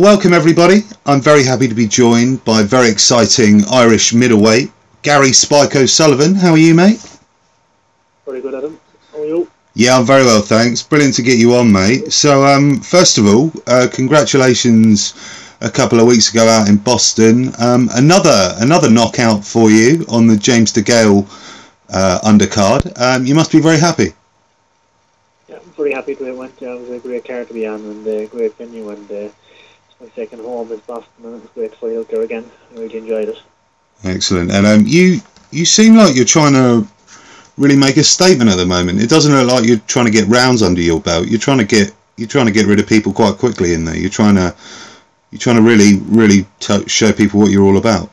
Welcome everybody. I'm very happy to be joined by very exciting Irish middleweight Gary Spike O'Sullivan. How are you, mate? Very good, Adam. How are you? Yeah, I'm very well, thanks. Brilliant to get you on, mate. So, first of all, congratulations a couple of weeks ago out in Boston. Another knockout for you on the James DeGale undercard. You must be very happy. Yeah, I'm very happy to have went. It was a great card to be on and a great venue, and it's my second home is Boston, and it was great to fight out there again. I really enjoyed it. Excellent. And you seem like you're trying to really make a statement at the moment. It doesn't look like you're trying to get rounds under your belt. You're trying to get rid of people quite quickly in there. You're trying to really show people what you're all about.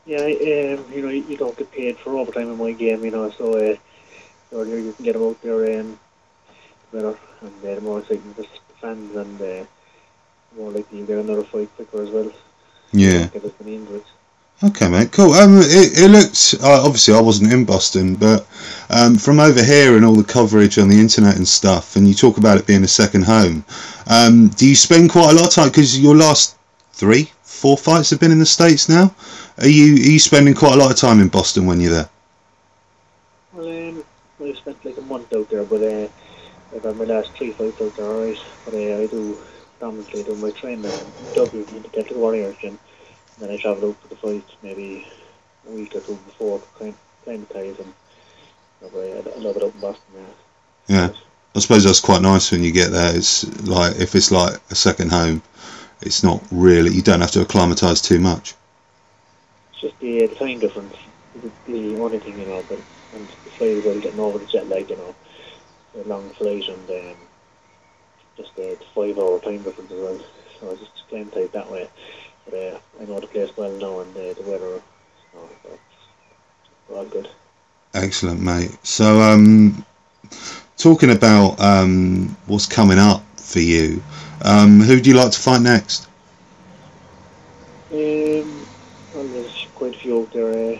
Yeah, you don't get paid for overtime in my game, so the earlier you can get them out there, the better, and the more exciting for the fans, and the more likely you get another fight quicker as well. Yeah. Get as many injuries. Okay, mate, cool. It looked, obviously I wasn't in Boston, but from over here and all the coverage on the internet and stuff, and you talk about it being a second home, do you spend quite a lot of time, because your last 3-4 fights have been in the States now, are you spending quite a lot of time in Boston when you're there? Well, I spent like a month out there, but I've had my last 3 fights out there, alright, but I do predominantly do my training in Dublin in the Celtic Warriors gym. Then I travel out for the fight maybe a week or two before to acclimatise, and I love it out in Boston. Yeah, I suppose that's quite nice when you get there. It's like, if it's like a second home, it's not really, you don't have to acclimatise too much. It's just the time difference, the only thing, but and the flight as well, getting over the jet lag, the long flight, and just the 5-hour time difference as well. So I just acclimatise that way. But I know the place well now, and the weather, we're all good. Excellent, mate. So, talking about what's coming up for you, who do you like to fight next? Well, there's quite a few out there.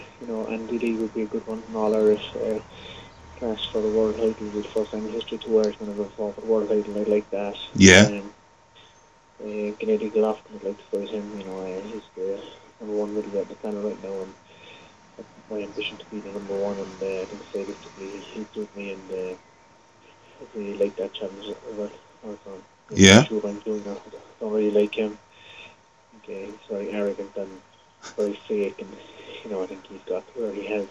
Andy Lee would be a good one. An all-Irish clash for the world title. It'll be the first time in history 2 Irishmen ever fought for the world title. I'd like that. Yeah. Gennady Golovkin, I'd like to fight him. He's the #1 middleweight in the planet right now, and my ambition to be the #1. And I think stylistically he'd suit me, and I really like that challenge as well. Also, Yeah. Eubank Jr. I don't really like him. I think he's very arrogant and very fake, and I think he's got where he has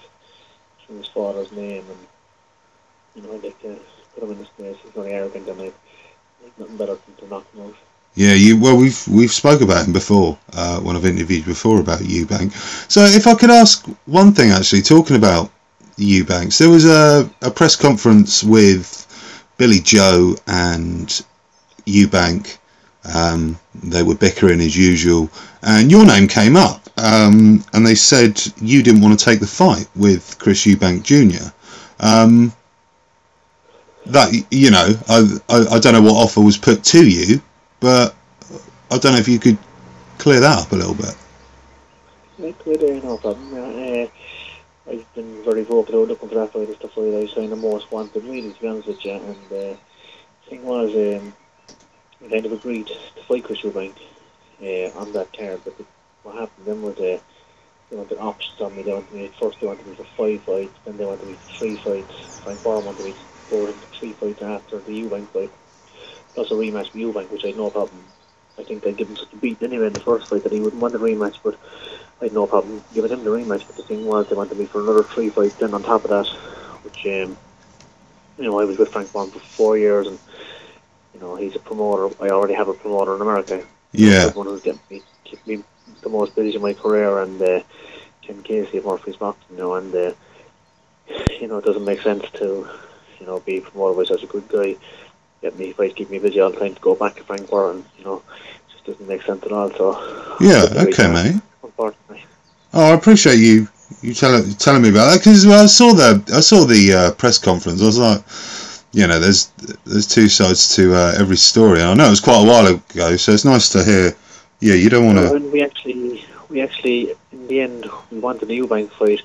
through his father's name, and I'd like to put him in his place. He's very arrogant, and I'd like nothing better than to knock him out. Yeah, we've spoke about him before when I've interviewed before about Eubank. So if I could ask one thing, actually, talking about the Eubanks, there was a press conference with Billy Joe and Eubank. They were bickering as usual, and your name came up, and they said you didn't want to take the fight with Chris Eubank Jr. That I don't know what offer was put to you, but I don't know if you could clear that up a little bit. Yeah, clear, no problem. I've been very vocal looking for that fight. It's the fight I signed the most wanted, really, to be honest with you. And the thing was, I kind of agreed to fight Chris Eubank on that card, but what happened then was they wanted options on me. They wanted me for 5 fights, then they wanted me for 3 fights. Frank Warren wanted me for 3 fights after the Eubank fight, plus a rematch with Eubank, which I had no problem. I think I'd give him such a beat anyway in the first fight that he wouldn't want the rematch, but I had no problem giving him the rematch. But the thing was, they wanted me for another 3 fights then on top of that, which I was with Frank Warren for 4 years, and he's a promoter. I already have a promoter in America. Yeah. The one who's kept me the most busy in my career, and Ken Casey of Murphy's Boxing, and it doesn't make sense to be promoted by such a good guy. Get me fights, keep me busy all the time to go back to Frank Warren. It just doesn't make sense at all. So yeah, okay, mate. Unfortunately. Oh, I appreciate you telling me about that, because I saw the press conference. I was like, there's 2 sides to every story. And I know it was quite a while ago, so it's nice to hear. Yeah, you don't want to. We actually in the end we wanted the Eubank fight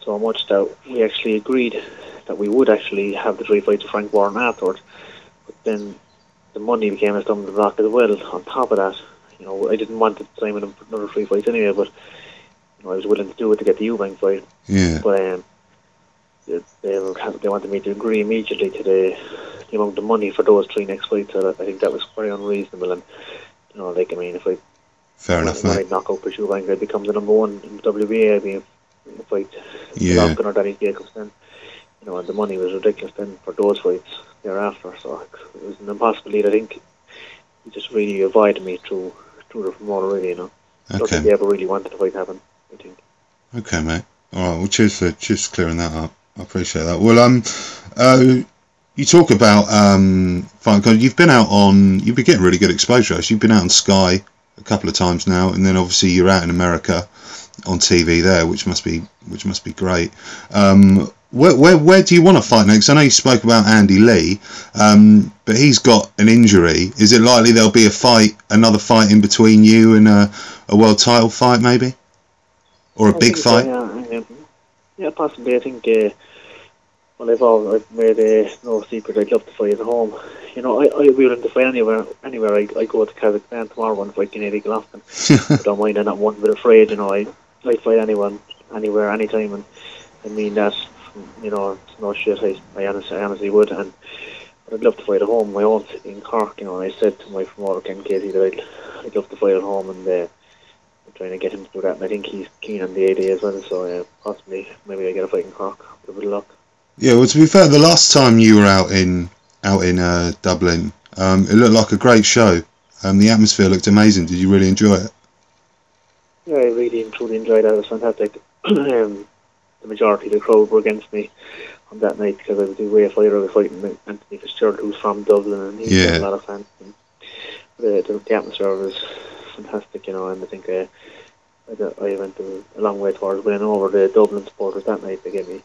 so much that we actually agreed that we would actually have the 3 fights with Frank Warren afterwards. But then the money became a stumbling block as well. On top of that, you know, I didn't want to sign with him for another 3 fights anyway, but you know, I was willing to do it to get the Eubank fight. Yeah. But they wanted me to agree immediately to the amount of money for those 3 next fights. So I think that was very unreasonable. And you know, like, I mean, if I I'd knock out for Eubank, I'd become the number 1 in the WBA. I'd be in a fight Golovkin or Gennady Golovkin. You know, and the money was ridiculous then for those fights thereafter. So it was an impossibility. I think he just really avoided me through the promoter, really, you know. I don't think he ever really wanted the fight to happen, I think. Okay, mate. All right, well, cheers for clearing that up. I appreciate that. Well, you talk about you've been getting really good exposure. Actually, you've been out on Sky a couple of times now, and then obviously you're out in America on TV there, which must be great. Where do you want to fight next? I know you spoke about Andy Lee, but he's got an injury. Is it likely there'll be another fight in between you and a world title fight, maybe, or a big fight? Yeah, possibly. I think. I've made no secret. I'd love to fight at home. You know, I'd be willing to fight anywhere. I go to Kazakhstan tomorrow and fight Gennady Golovkin. I don't mind. I'm not one bit afraid. You know, I'd fight anyone, anywhere, anytime, and I mean that. You know, it's no shit. I honestly would, but I'd love to fight at home. My own city in Cork. You know, and I said to my promoter Ken Casey that I'd love to fight at home, and I'm trying to get him to do that. And I think he's keen on the idea as well. So possibly, maybe I get a fight in Cork with a bit of luck. Yeah, well, to be fair, the last time you were out in Dublin, it looked like a great show. The atmosphere looked amazing. Did you really enjoy it? Yeah, I really and truly enjoyed it. It was fantastic. The majority of the crowd were against me on that night because I was the way fighter. I was fighting Anthony Fitzgerald, who's from Dublin, and he had a lot of fans. And the atmosphere was fantastic, you know, and I think I went a long way towards winning over the Dublin supporters that night. They gave me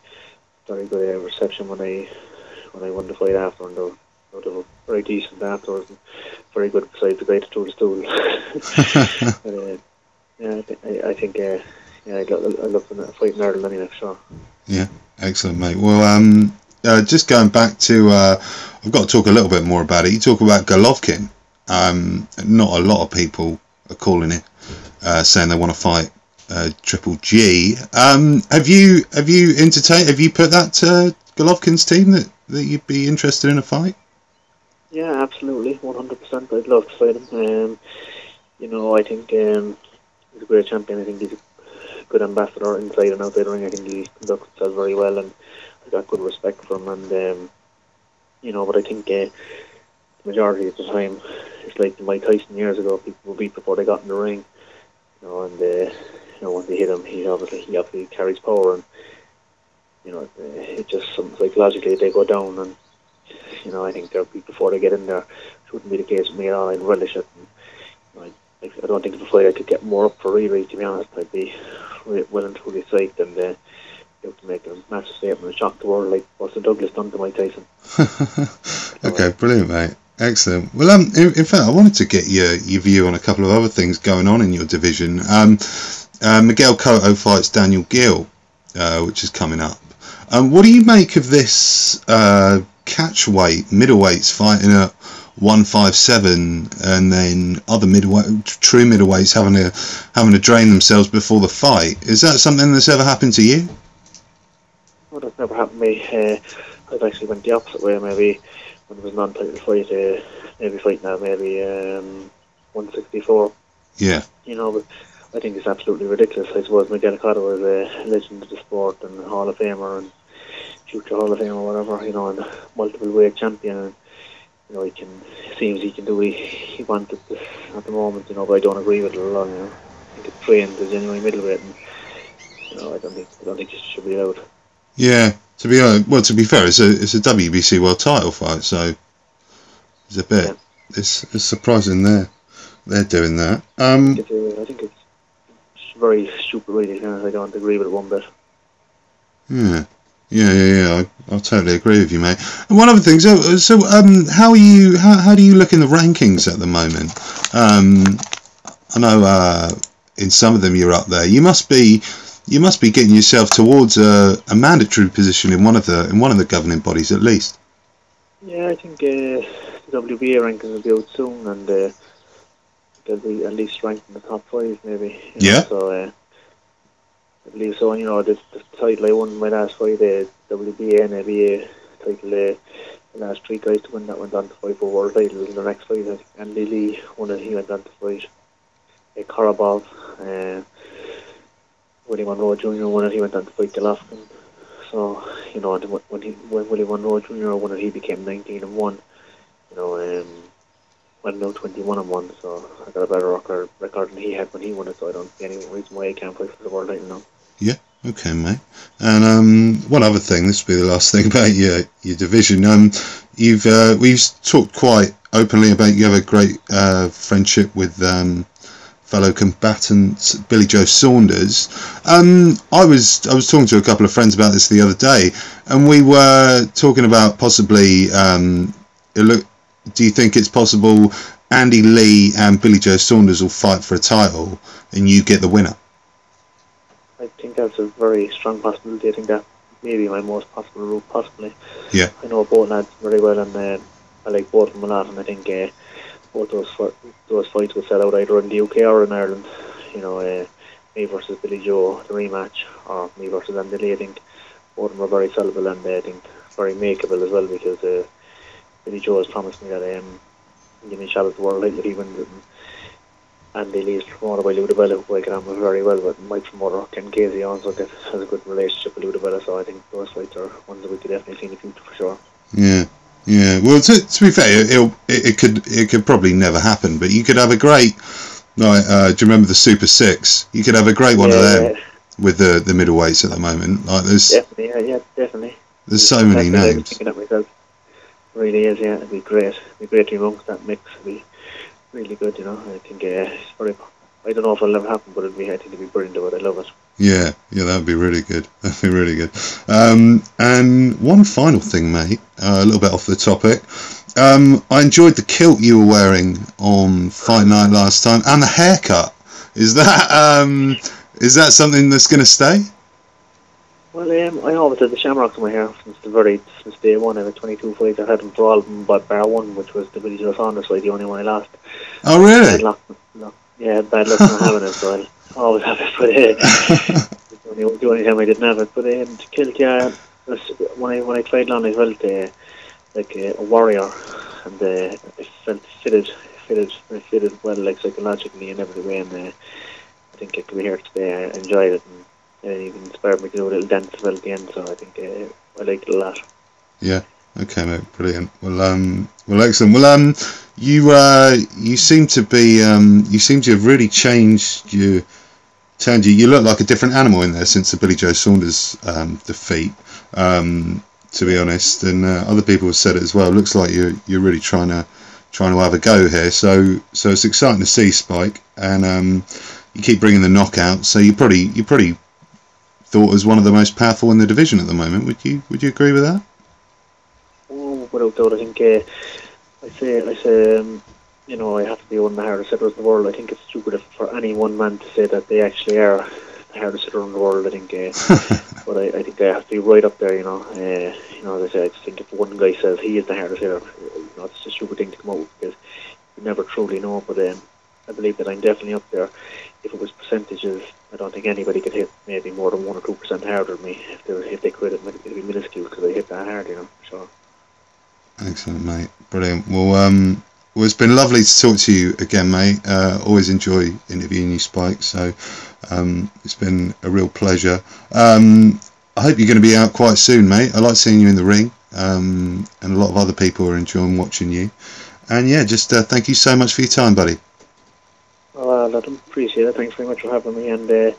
very good reception when I won the fight after, and they were very decent afterwards, and very good besides the great through the stool. I think I'd love to fight in Ireland anyway, for sure. Yeah, excellent, mate. Well, just going back to, I've got to talk a little bit more about it. You talk about Golovkin. Not a lot of people are calling it, saying they want to fight Triple G. Have you put that to Golovkin's team that you'd be interested in a fight? Yeah, absolutely, 100%. I'd love to fight him. You know, I think he's a great champion. I think he's a good ambassador inside and outside the ring. I think he conducts himself very well, and I got good respect for him. And you know, but I think the majority of the time, it's like Mike Tyson years ago. People would beat before they got in the ring. You know, and you know, once they hit him, he obviously carries power, and you know, it just psychologically they go down. And you know, I think they're beat before they get in there. It wouldn't be the case with me at all. I'd relish it. And, you know, I don't think it's a fight I could get more up for, really, to be honest. I'd be well and truly psyched, and have to make a massive statement and shock the world like Buster Douglas done to Mike Tyson. Okay, brilliant, mate. Excellent. Well, in fact, I wanted to get your view on a couple of other things going on in your division. Miguel Cotto fights Daniel Gill, which is coming up. What do you make of this catch weight middleweights fighting at 157, and then other true middleweights having to drain themselves before the fight? Is that something that's ever happened to you? Well, that's never happened to me. I've actually went the opposite way. Maybe when it was non-title fight, maybe fight now, maybe 164. Yeah. You know, but I think it's absolutely ridiculous. I suppose Miguel Cotto is a legend of the sport and a Hall of Famer and future Hall of Famer or whatever, you know, and multiple weight champion. And, you know, it seems he can do what he wanted at the moment, you know, but I don't agree with it at all, you know. I think it's trained as genuine middleweight, and, you know, I don't think it should be allowed. Yeah, to be fair, it's a WBC world title fight, so it's a bit. Yeah. It's surprising they're doing that. I think it's very stupid, really. I don't agree with it one bit. Yeah. I totally agree with you, mate. And one other thing, so how do you look in the rankings at the moment? I know in some of them you're up there. You must be getting yourself towards a mandatory position in one of the governing bodies, at least. Yeah, I think the the WBA rankings will be out soon, and they'll be at least ranked in the top 5, maybe. Yeah. So I believe so. The title I won my last fight, the WBA and ABA title, the last 3 guys to win that went on to fight for world titles in the next fight. Andy Lee won it, he went on to fight Karabov. Willie Monroe Jr. won it, he went on to fight Golovkin. So, when Willie Monroe Jr. won it, he became 19-1. I'm now 21-1, so I got a better record than he had when he won it, so I don't see any reason why I can't fight for the world title now. Yeah, okay, mate. And one other thing, this will be the last thing about your division. We've talked quite openly about you have a great friendship with fellow combatant Billy Joe Saunders. I was talking to a couple of friends about this the other day, and we were talking about possibly. Do you think it's possible Andy Lee and Billy Joe Saunders will fight for a title, and you get the winner? I think that's a very strong possibility. I think that may be my most possible route, possibly. Yeah. I know both lads very well, and I like both of them a lot, and I think both those fights will sell out either in the UK or in Ireland. Me versus Billy Joe, the rematch, or me versus Andy Lee. I think both of them are very sellable, and I think very makeable as well, because Billy Joe has promised me that give me a shot at the world title if he wins it. Andy Lee is promoted by Ludabella, who I get on with very well, but my promoter, Ken Casey, also has a good relationship with Ludabella, so I think those fights are ones that we could definitely see in the future for sure. Yeah. Well, to be fair, it could probably never happen, but you could have a great. Do you remember the Super 6? You could have a great one of them with the middleweights at the moment. Like there's definitely. There's so many names. Thinking of myself. It really is, yeah. It'd be great. It'd be great to amongst that mix. It'd be really good, I think it's very. I don't know if it'll ever happen, but I think it'd be brilliant. But I love it. Yeah, that would be really good. That'd be really good. And one final thing, mate. A little bit off the topic. I enjoyed the kilt you were wearing on fight night last time, and the haircut. Is that something that's going to stay? Well, I always had the shamrocks in my hair since day one. I had 22 fights. I had them for all of them, but bar one, which was the Billy Joe Saunders fight, the only one I lost. Oh, really? Bad luck not having it, so I'll always have it. But the only time I didn't have it. But the kilt, when I tried on, I felt like a warrior, and it felt fitted well, like psychologically and every way. And I think it could be here today. I enjoyed it. And it even inspired me to do a little dance at the end, so I think I liked it a lot. Yeah. Okay, mate. Brilliant. Well, excellent. Well, you seem to have really changed you. You look like a different animal in there since the Billy Joe Saunders defeat. To be honest, and other people have said it as well. It looks like you're really trying to have a go here. So it's exciting to see, Spike, and you keep bringing the knockout. So you probably thought as one of the most powerful in the division at the moment. Would you agree with that? Oh, without doubt. I think I say I have to be one of the hardest hitters in the world. I think it's stupid for any one man to say that they actually are the hardest hitter in the world. I think, but I think I have to be right up there. As I say, I just think if one guy says he is the hardest hitter, it's a stupid thing to come out with, because you never truly know. But I believe that I'm definitely up there. If it was percentages, I don't think anybody could hit maybe more than 1 or 2% harder than me. If they could, it'd be minuscule because I hit that hard, Sure. Excellent, mate. Brilliant. Well, it's been lovely to talk to you again, mate. Always enjoy interviewing you, Spike. So it's been a real pleasure. I hope you're going to be out quite soon, mate. I like seeing you in the ring, and a lot of other people are enjoying watching you. And just thank you so much for your time, buddy. Well, I appreciate it. Thanks very much for having me, and I'm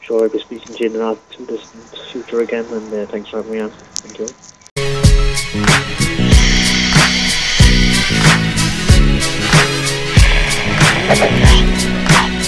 sure I'll be speaking to you in the not too distant future again, and thanks for having me on. Thank you.